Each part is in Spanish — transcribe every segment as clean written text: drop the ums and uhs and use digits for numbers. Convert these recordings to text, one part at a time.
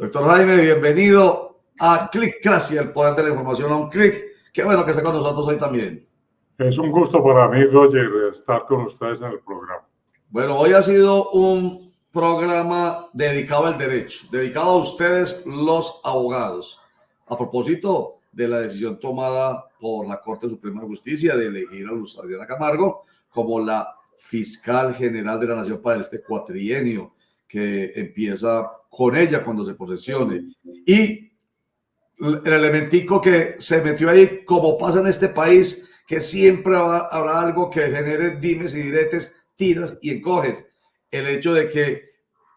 Doctor Jaime, bienvenido a Clickcracy, el poder de la información a un clic. Qué bueno que esté con nosotros hoy también. Es un gusto para mí, Roger, estar con ustedes en el programa. Bueno, hoy ha sido un programa dedicado al derecho, dedicado a ustedes los abogados. A propósito de la decisión tomada por la Corte Suprema de Justicia de elegir a Luz Adriana Camargo como la fiscal general de la Nación para este cuatrienio, que empieza con ella cuando se posesione. Y el elementico que se metió ahí, como pasa en este país, que siempre habrá algo que genere dimes y diretes, tiras y encoges. El hecho de que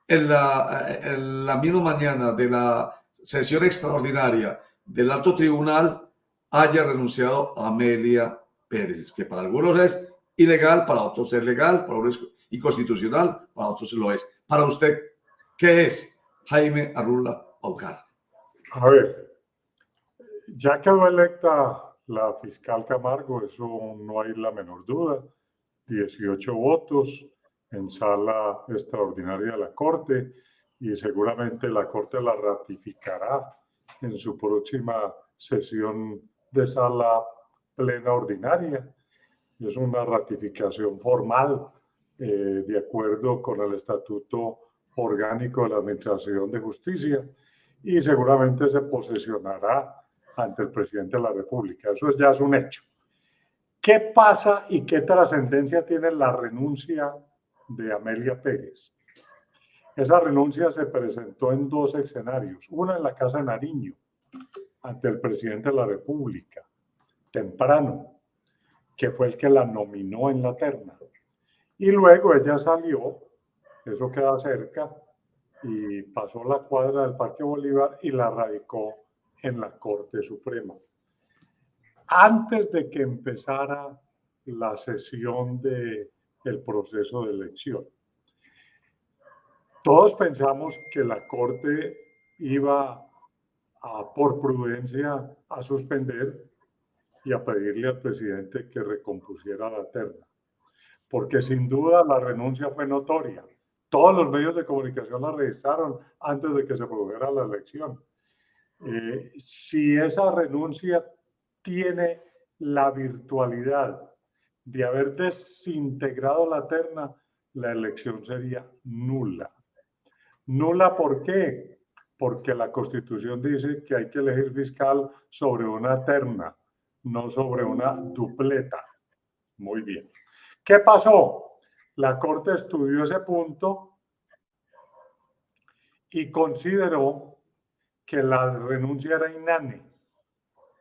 en la misma mañana de la sesión extraordinaria del alto tribunal haya renunciado Amelia Pérez, que para algunos es ilegal, para otros es legal, para otros es inconstitucional, para otros lo es. Para usted, ¿qué es Jaime Arrula Paucar? A ver, ya quedó electa la fiscal Camargo, eso no hay la menor duda. 18 votos en sala extraordinaria de la Corte y seguramente la Corte la ratificará en su próxima sesión de sala plena ordinaria. Es una ratificación formal de acuerdo con el Estatuto Orgánico de la Administración de Justicia y seguramente se posesionará ante el presidente de la República. Eso ya es un hecho. ¿Qué pasa y qué trascendencia tiene la renuncia de Amelia Pérez? Esa renuncia se presentó en dos escenarios. Una en la Casa de Nariño, ante el presidente de la República, temprano, que fue el que la nominó en la terna. Y luego ella salió, eso queda cerca, y pasó la cuadra del Parque Bolívar y la radicó en la Corte Suprema. Antes de que empezara la sesión del proceso de elección. Todos pensamos que la Corte iba por prudencia a suspender y a pedirle al presidente que recompusiera la terna, porque sin duda la renuncia fue notoria. Todos los medios de comunicación la registraron antes de que se produjera la elección. Si esa renuncia tiene la virtualidad de haber desintegrado la terna, la elección sería nula. ¿Nula por qué? Porque la Constitución dice que hay que elegir fiscal sobre una terna, no sobre una dupleta. Muy bien. ¿Qué pasó? La Corte estudió ese punto y consideró que la renuncia era inane,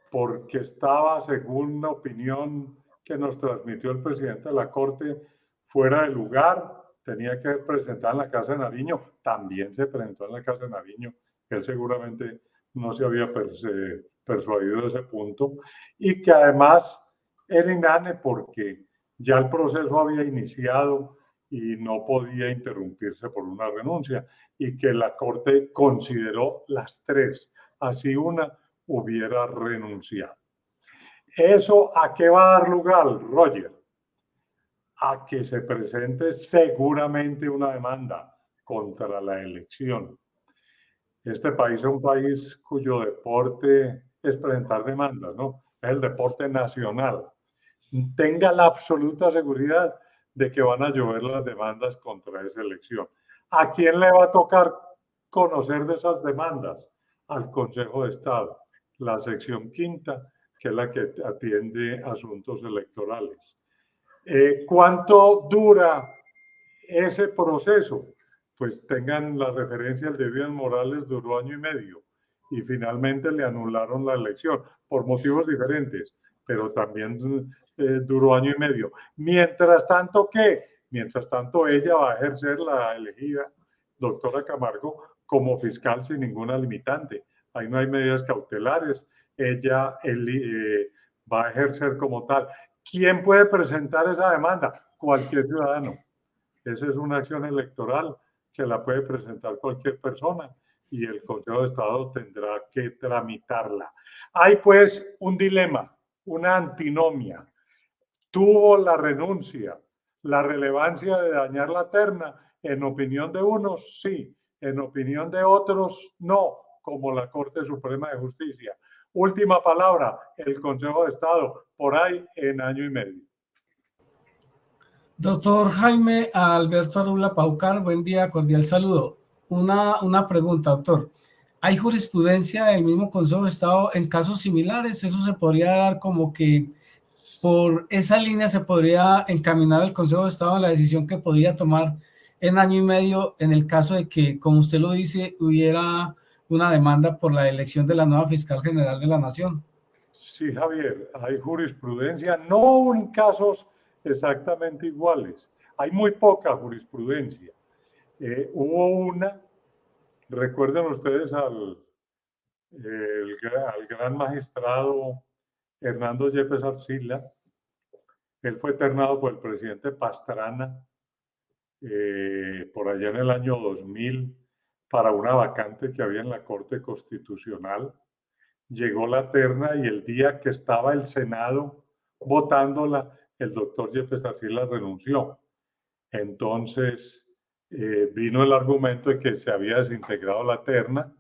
porque estaba, según la opinión que nos transmitió el presidente de la Corte, fuera de lugar, tenía que presentar en la Casa de Nariño, también se presentó en la Casa de Nariño, él seguramente no se había persuadido de ese punto, y que además era inane porque ya el proceso había iniciado y no podía interrumpirse por una renuncia, y que la Corte consideró las tres, así una hubiera renunciado. ¿Eso a qué va a dar lugar, Roger? A que se presente seguramente una demanda contra la elección. Este país es un país cuyo deporte es presentar demandas, ¿no? Es el deporte nacional. Tenga la absoluta seguridad de que van a llover las demandas contra esa elección. ¿A quién le va a tocar conocer de esas demandas? Al Consejo de Estado, la sección quinta, que es la que atiende asuntos electorales. ¿Cuánto dura ese proceso? Pues tengan la referencia, el de Vivian Morales duró 1 año y medio y finalmente le anularon la elección por motivos diferentes, pero también duró 1 año y medio. Mientras tanto, ¿qué? Mientras tanto, ella va a ejercer, la elegida doctora Camargo, como fiscal sin ninguna limitante. Ahí no hay medidas cautelares. Ella va a ejercer como tal. ¿Quién puede presentar esa demanda? Cualquier ciudadano. Esa es una acción electoral que la puede presentar cualquier persona y el Consejo de Estado tendrá que tramitarla. Hay pues un dilema, una antinomia. ¿Tuvo la renuncia la relevancia de dañar la terna? En opinión de unos, sí. en opinión de otros, no, como la Corte Suprema de Justicia. Última palabra, el Consejo de Estado, por ahí en año y medio. Doctor Jaime Alberto Arrula Paucar, buen día, cordial saludo. Una pregunta, doctor. ¿Hay jurisprudencia del mismo Consejo de Estado en casos similares? ¿Eso se podría dar como que por esa línea se podría encaminar el Consejo de Estado en la decisión que podría tomar en año y medio en el caso de que, como usted lo dice, hubiera una demanda por la elección de la nueva fiscal general de la Nación? Sí, Javier, hay jurisprudencia, no en casos exactamente iguales. Hay muy poca jurisprudencia. Hubo una, recuerden ustedes al gran magistrado Hernando Yepes Arcila. Él fue ternado por el presidente Pastrana por allá en el año 2000 para una vacante que había en la Corte Constitucional. Llegó la terna y el día que estaba el Senado votándola, el doctor Yepes Arcila renunció. Entonces vino el argumento de que se había desintegrado la terna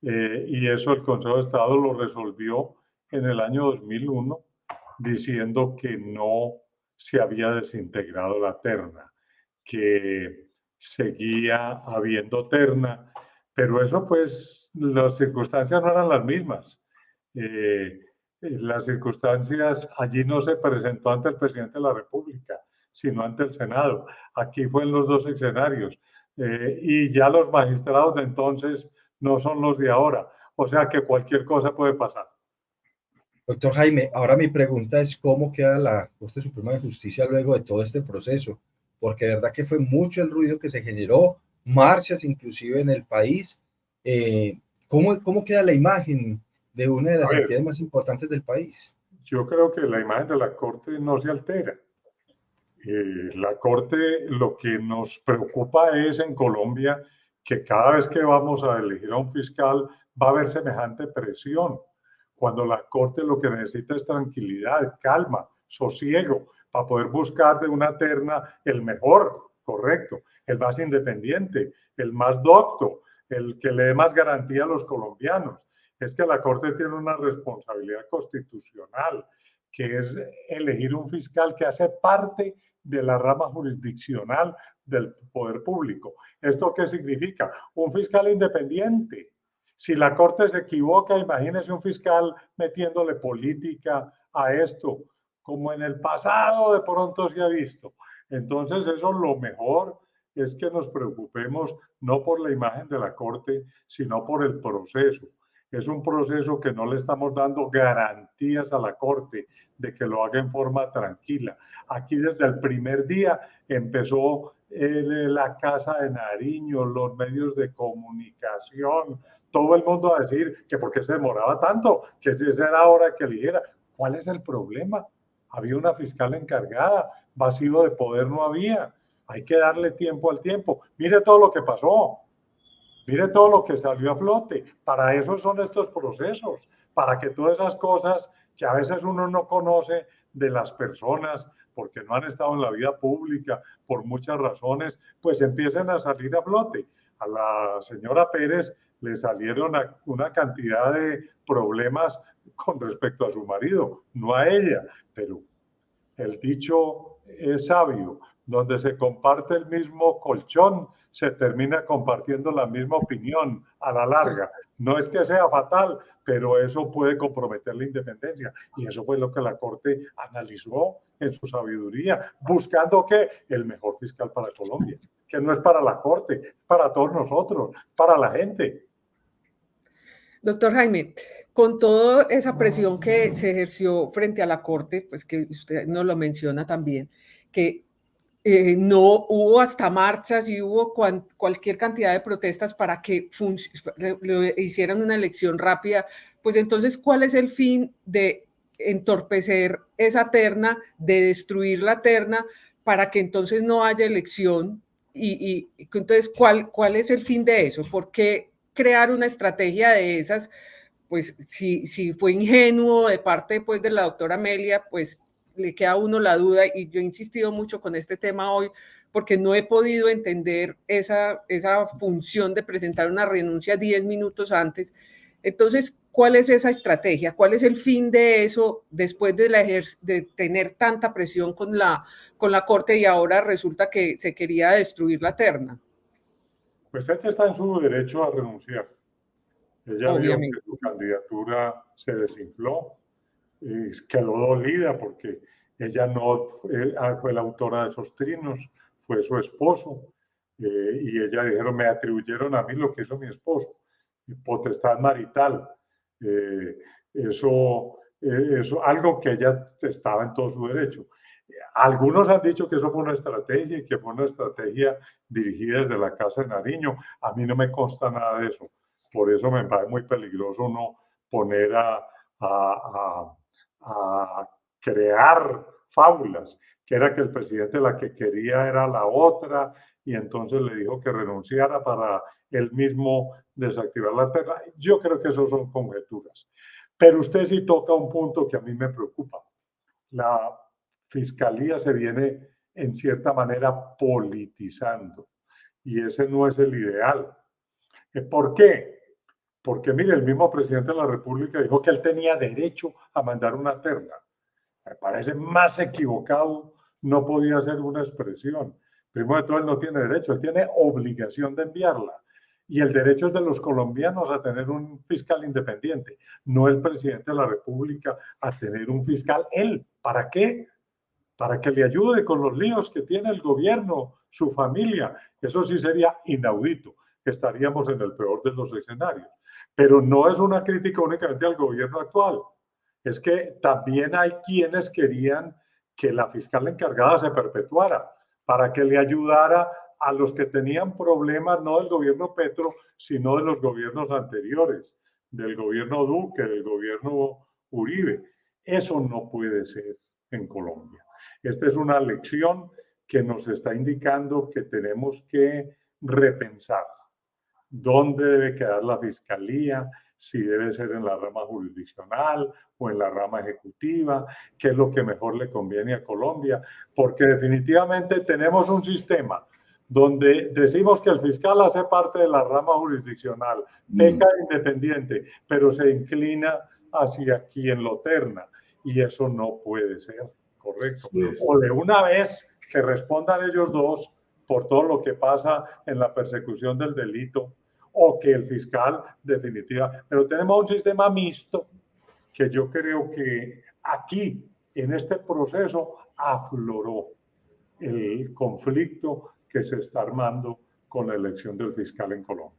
y eso el Consejo de Estado lo resolvió en el año 2001 diciendo que no se había desintegrado la terna, que seguía habiendo terna, pero eso pues las circunstancias no eran las mismas. Las circunstancias, allí no se presentó ante el presidente de la República, sino ante el Senado. Aquí fue en los dos escenarios. Y ya los magistrados de entonces no son los de ahora. O sea que cualquier cosa puede pasar. Doctor Jaime, ahora mi pregunta es cómo queda la Corte Suprema de Justicia luego de todo este proceso, porque de verdad que fue mucho el ruido que se generó, marchas inclusive en el país. ¿Cómo queda la imagen de una de las entidades más importantes del país? Yo creo que la imagen de la Corte no se altera. La Corte, lo que nos preocupa es en Colombia que cada vez que vamos a elegir a un fiscal va a haber semejante presión, cuando la Corte lo que necesita es tranquilidad, calma, sosiego, para poder buscar de una terna el mejor, correcto, el más independiente, el más docto, el que le dé más garantía a los colombianos. Es que la Corte tiene una responsabilidad constitucional, que es elegir un fiscal que hace parte de la rama jurisdiccional del poder público. ¿Esto qué significa? Un fiscal independiente. Si la Corte se equivoca, imagínese un fiscal metiéndole política a esto, como en el pasado de pronto se ha visto. Entonces, eso lo mejor es que nos preocupemos no por la imagen de la Corte, sino por el proceso. Es un proceso que no le estamos dando garantías a la Corte de que lo haga en forma tranquila. Aquí desde el primer día empezó la Casa de Nariño, los medios de comunicación, todo el mundo a decir que por qué se demoraba tanto, que esa era hora que eligiera. ¿Cuál es el problema? Había una fiscal encargada, vacío de poder no había. Hay que darle tiempo al tiempo. Mire todo lo que pasó. Mire todo lo que salió a flote. Para eso son estos procesos, para que todas esas cosas que a veces uno no conoce de las personas, porque no han estado en la vida pública por muchas razones, pues empiecen a salir a flote. A la señora Pérez le salieron una cantidad de problemas con respecto a su marido, no a ella, pero el dicho es sabio, donde se comparte el mismo colchón, se termina compartiendo la misma opinión a la larga. No es que sea fatal, pero eso puede comprometer la independencia. Y eso fue lo que la Corte analizó en su sabiduría, buscando que el mejor fiscal para Colombia, que no es para la Corte, es para todos nosotros, para la gente. Doctor Jaime, con toda esa presión que se ejerció frente a la Corte, pues que usted nos lo menciona también, que no hubo hasta marchas y hubo cualquier cantidad de protestas para que hicieran una elección rápida, pues entonces, ¿cuál es el fin de entorpecer esa terna, de destruir la terna, para que entonces no haya elección? Y entonces, ¿cuál es el fin de eso? ¿Por qué crear una estrategia de esas? Pues si fue ingenuo de parte pues, de la doctora Amelia, pues le queda a uno la duda, y yo he insistido mucho con este tema hoy, porque no he podido entender esa función de presentar una renuncia 10 minutos antes. Entonces, ¿cuál es esa estrategia? ¿Cuál es el fin de eso después de tener tanta presión con la Corte y ahora resulta que se quería destruir la terna? Pues ella está en su derecho a renunciar. Ella Obviamente. vio que su candidatura se desinfló, quedó dolida porque ella no fue la autora de esos trinos, fue su esposo, y ella dijeron, me atribuyeron a mí lo que hizo mi esposo, potestad marital. Eso, algo que ella estaba en todo su derecho. Algunos han dicho que eso fue una estrategia y que fue una estrategia dirigida desde la Casa de Nariño. A mí no me consta nada de eso. Por eso me parece muy peligroso no poner a crear fábulas, que era que el presidente la que quería era la otra y entonces le dijo que renunciara para él mismo desactivar la terna. Yo creo que eso son conjeturas. Pero usted sí toca un punto que a mí me preocupa. La Fiscalía se viene en cierta manera politizando y ese no es el ideal. ¿Por qué? Porque mire, el mismo presidente de la República dijo que él tenía derecho a mandar una terna. Me parece más equivocado, no podía ser una expresión. Primero de todo, él no tiene derecho, él tiene obligación de enviarla. Y el derecho es de los colombianos a tener un fiscal independiente, no el presidente de la República a tener un fiscal. ¿Él? ¿Para qué? Para que le ayude con los líos que tiene el gobierno, su familia. Eso sí sería inaudito. Estaríamos en el peor de los escenarios. Pero no es una crítica únicamente al gobierno actual. Es que también hay quienes querían que la fiscal encargada se perpetuara para que le ayudara a los que tenían problemas no del gobierno Petro, sino de los gobiernos anteriores, del gobierno Duque, del gobierno Uribe. Eso no puede ser en Colombia. Esta es una lección que nos está indicando que tenemos que repensar dónde debe quedar la fiscalía, si debe ser en la rama jurisdiccional o en la rama ejecutiva, qué es lo que mejor le conviene a Colombia, porque definitivamente tenemos un sistema donde decimos que el fiscal hace parte de la rama jurisdiccional, peca independiente, pero se inclina hacia quien lo terna, y eso no puede ser. Correcto. Sí. O de una vez que respondan ellos dos por todo lo que pasa en la persecución del delito, o que el fiscal definitiva. Pero tenemos un sistema mixto que yo creo que aquí, en este proceso, afloró el conflicto que se está armando con la elección del fiscal en Colombia.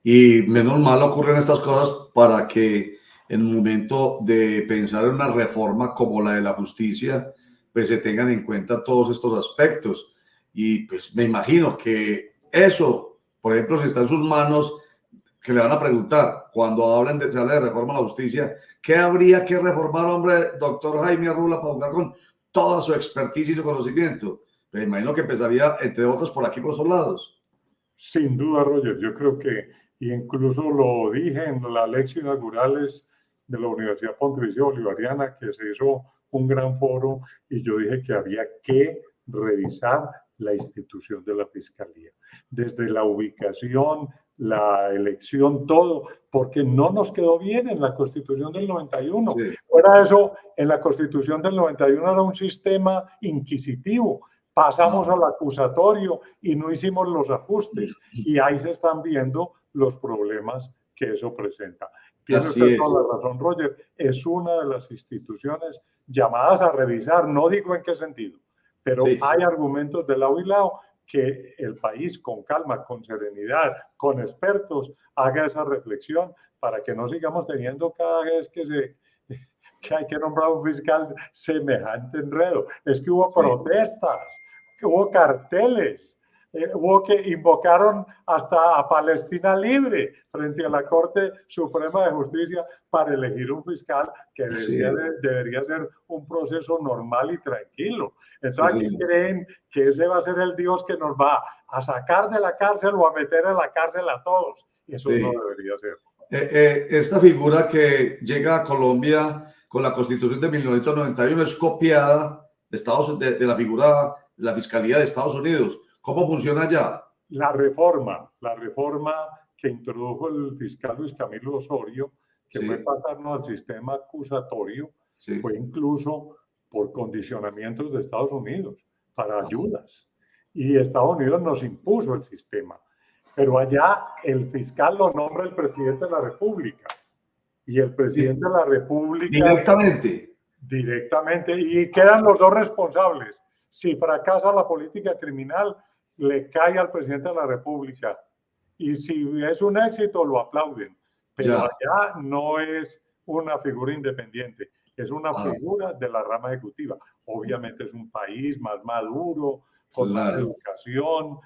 Y menos mal ocurren estas cosas para que en el momento de pensar en una reforma como la de la justicia, pues se tengan en cuenta todos estos aspectos. Y pues me imagino que eso, por ejemplo, si está en sus manos, que le van a preguntar cuando hablen se habla de reforma a la justicia, ¿qué habría que reformar, hombre, doctor Jaime Arrula, para jugar con toda su expertise y su conocimiento? Me imagino que empezaría, entre otros, por aquí, por estos lados. Sin duda, Roger, yo creo que incluso lo dije en la lección inaugurales de la Universidad Pontificia Bolivariana, que se hizo un gran foro, y yo dije que había que revisar la institución de la Fiscalía, desde la ubicación, la elección, todo, porque no nos quedó bien en la Constitución del 91. Sí. Fuera de eso, en la Constitución del 91 era un sistema inquisitivo. Pasamos al acusatorio y no hicimos los ajustes, y ahí se están viendo los problemas que eso presenta. Tiene usted toda la razón, Roger, es una de las instituciones llamadas a revisar, no digo en qué sentido, pero sí, hay argumentos de lado y lado que el país con calma, con serenidad, con expertos, haga esa reflexión para que no sigamos teniendo cada vez que hay que nombrar un fiscal semejante enredo. Es que hubo protestas, que hubo carteles, hubo que invocaron hasta a Palestina Libre frente a la Corte Suprema de Justicia para elegir un fiscal que debería ser un proceso normal y tranquilo. Entonces, aquí creen que ese va a ser el Dios que nos va a sacar de la cárcel o a meter en la cárcel a todos. Eso no debería ser. Esta figura que llega a Colombia con la Constitución de 1991 es copiada de la figura la Fiscalía de Estados Unidos. ¿Cómo funciona allá? La reforma que introdujo el fiscal Luis Camilo Osorio, que Sí. fue pasarnos al sistema acusatorio, Sí. fue incluso por condicionamientos de Estados Unidos para ayudas. Y Estados Unidos nos impuso el sistema. Pero allá el fiscal lo nombra el presidente de la República. Y el presidente de la República... Directamente. Y quedan los dos responsables. Si fracasa la política criminal, le cae al presidente de la República. Y si es un éxito, lo aplauden. Pero allá no es una figura independiente, es una figura de la rama ejecutiva. Obviamente es un país más maduro, con más educación,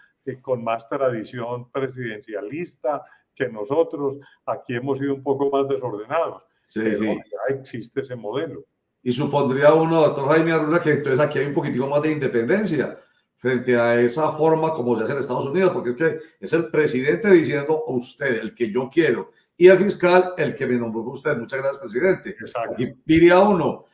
con más tradición presidencialista que nosotros. Aquí hemos sido un poco más desordenados, pero ya existe ese modelo. Y supondría uno, doctor Jaime Arrulla, que entonces aquí hay un poquitico más de independencia frente a esa forma como se hace en Estados Unidos, porque es que es el presidente diciendo a usted, el que yo quiero, y el fiscal, el que me nombró usted. Muchas gracias, presidente. Exacto. Aquí diría uno,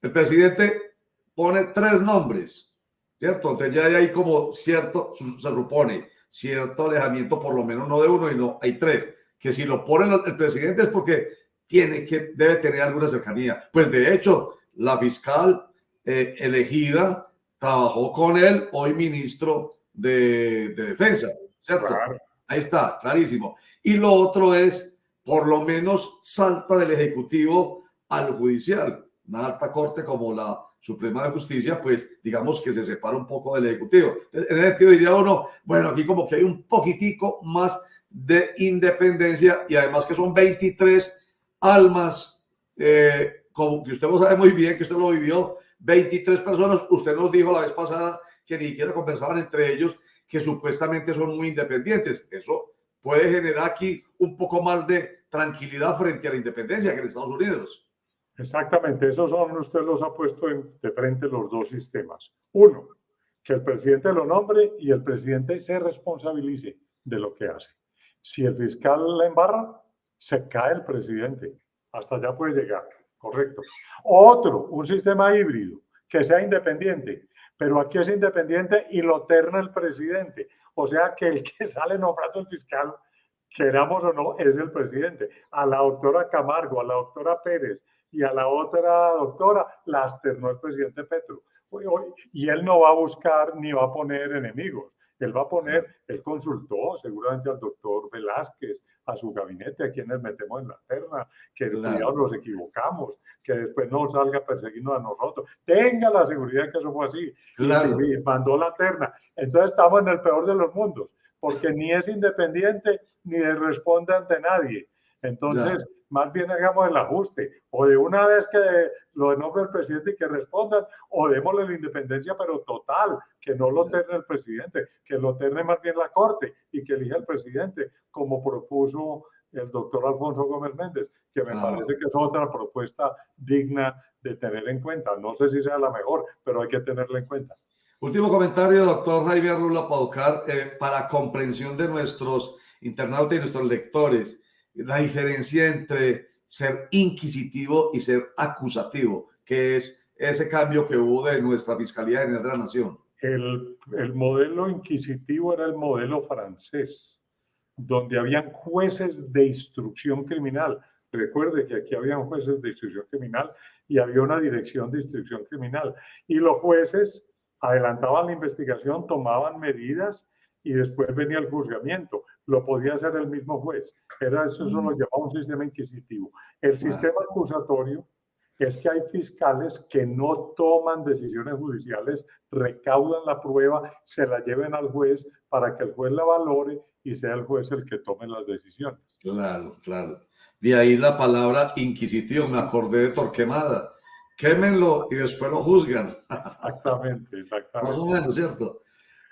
el presidente pone 3 nombres, ¿cierto? Entonces ya hay ahí como cierto, se supone, cierto alejamiento, por lo menos no de uno, y no hay 3, que si lo pone el presidente es porque debe tener alguna cercanía. Pues de hecho, la fiscal elegida trabajó con él, hoy ministro de Defensa, ¿cierto? Claro. Ahí está, clarísimo. Y lo otro es, por lo menos salta del Ejecutivo al Judicial. Una alta corte como la Suprema de Justicia, pues digamos que se separa un poco del Ejecutivo. En ese sentido diría uno, bueno, aquí como que hay un poquitico más de independencia, y además que son 23 almas, como que usted lo sabe muy bien, que usted lo vivió, 23 personas. Usted nos dijo la vez pasada que ni siquiera conversaban entre ellos, que supuestamente son muy independientes. Eso puede generar aquí un poco más de tranquilidad frente a la independencia que en Estados Unidos. Exactamente, esos son, usted los ha puesto de frente los dos sistemas. Uno, que el presidente lo nombre y el presidente se responsabilice de lo que hace. Si el fiscal la embarra, se cae el presidente. Hasta allá puede llegar, correcto. Otro, un sistema híbrido, que sea independiente, pero aquí es independiente y lo terna el presidente. O sea que el que sale nombrando el fiscal, queramos o no, es el presidente. A la doctora Camargo, a la doctora Pérez y a la otra doctora las ternó el presidente Petro. Y él no va a buscar ni va a poner enemigos. Él va a poner, él consultó seguramente al doctor Velázquez, a su gabinete, a quienes metemos en la terna, que cuidado, nos equivocamos, que después no salga a perseguirnos a nosotros. Tenga la seguridad que eso fue así. Y mandó la terna. Entonces estamos en el peor de los mundos, porque ni es independiente ni responde ante nadie. Entonces, más bien hagamos el ajuste, o de una vez que lo nombre el presidente y que respondan, o démosle la independencia, pero total, que no lo terne el presidente, que lo terne más bien la Corte y que elija el presidente, como propuso el doctor Alfonso Gómez Méndez, que me parece que es otra propuesta digna de tener en cuenta. No sé si sea la mejor, pero hay que tenerla en cuenta. Último comentario, doctor Jaime Arrulla Paucar, para comprensión de nuestros internautas y nuestros lectores. La diferencia entre ser inquisitivo y ser acusativo, que es ese cambio que hubo de nuestra Fiscalía General de la Nación. El modelo inquisitivo era el modelo francés, donde habían jueces de instrucción criminal. Recuerde que aquí habían jueces de instrucción criminal y había una dirección de instrucción criminal. Y los jueces adelantaban la investigación, tomaban medidas y después venía el juzgamiento. Lo podía hacer el mismo juez. Eso lo llamaba un sistema inquisitivo. El sistema acusatorio es que hay fiscales que no toman decisiones judiciales, recaudan la prueba, se la lleven al juez para que el juez la valore y sea el juez el que tome las decisiones. Claro, claro. De ahí la palabra inquisitivo, me acordé de Torquemada. Quémenlo y después lo juzgan. Exactamente, exactamente. Más o menos, ¿cierto?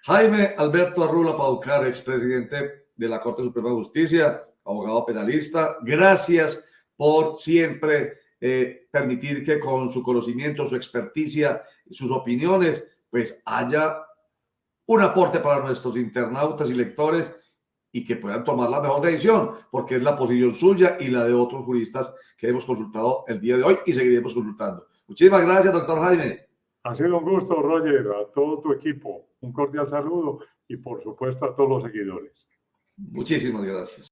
Jaime Alberto Arrulla Paucar, expresidente de la Corte Suprema de Justicia, abogado penalista, gracias por siempre permitir que con su conocimiento, su experticia y sus opiniones, pues haya un aporte para nuestros internautas y lectores y que puedan tomar la mejor decisión, porque es la posición suya y la de otros juristas que hemos consultado el día de hoy y seguiremos consultando. Muchísimas gracias, doctor Jaime. Ha sido un gusto, Roger, a todo tu equipo. Un cordial saludo y, por supuesto, a todos los seguidores. Muchísimas gracias.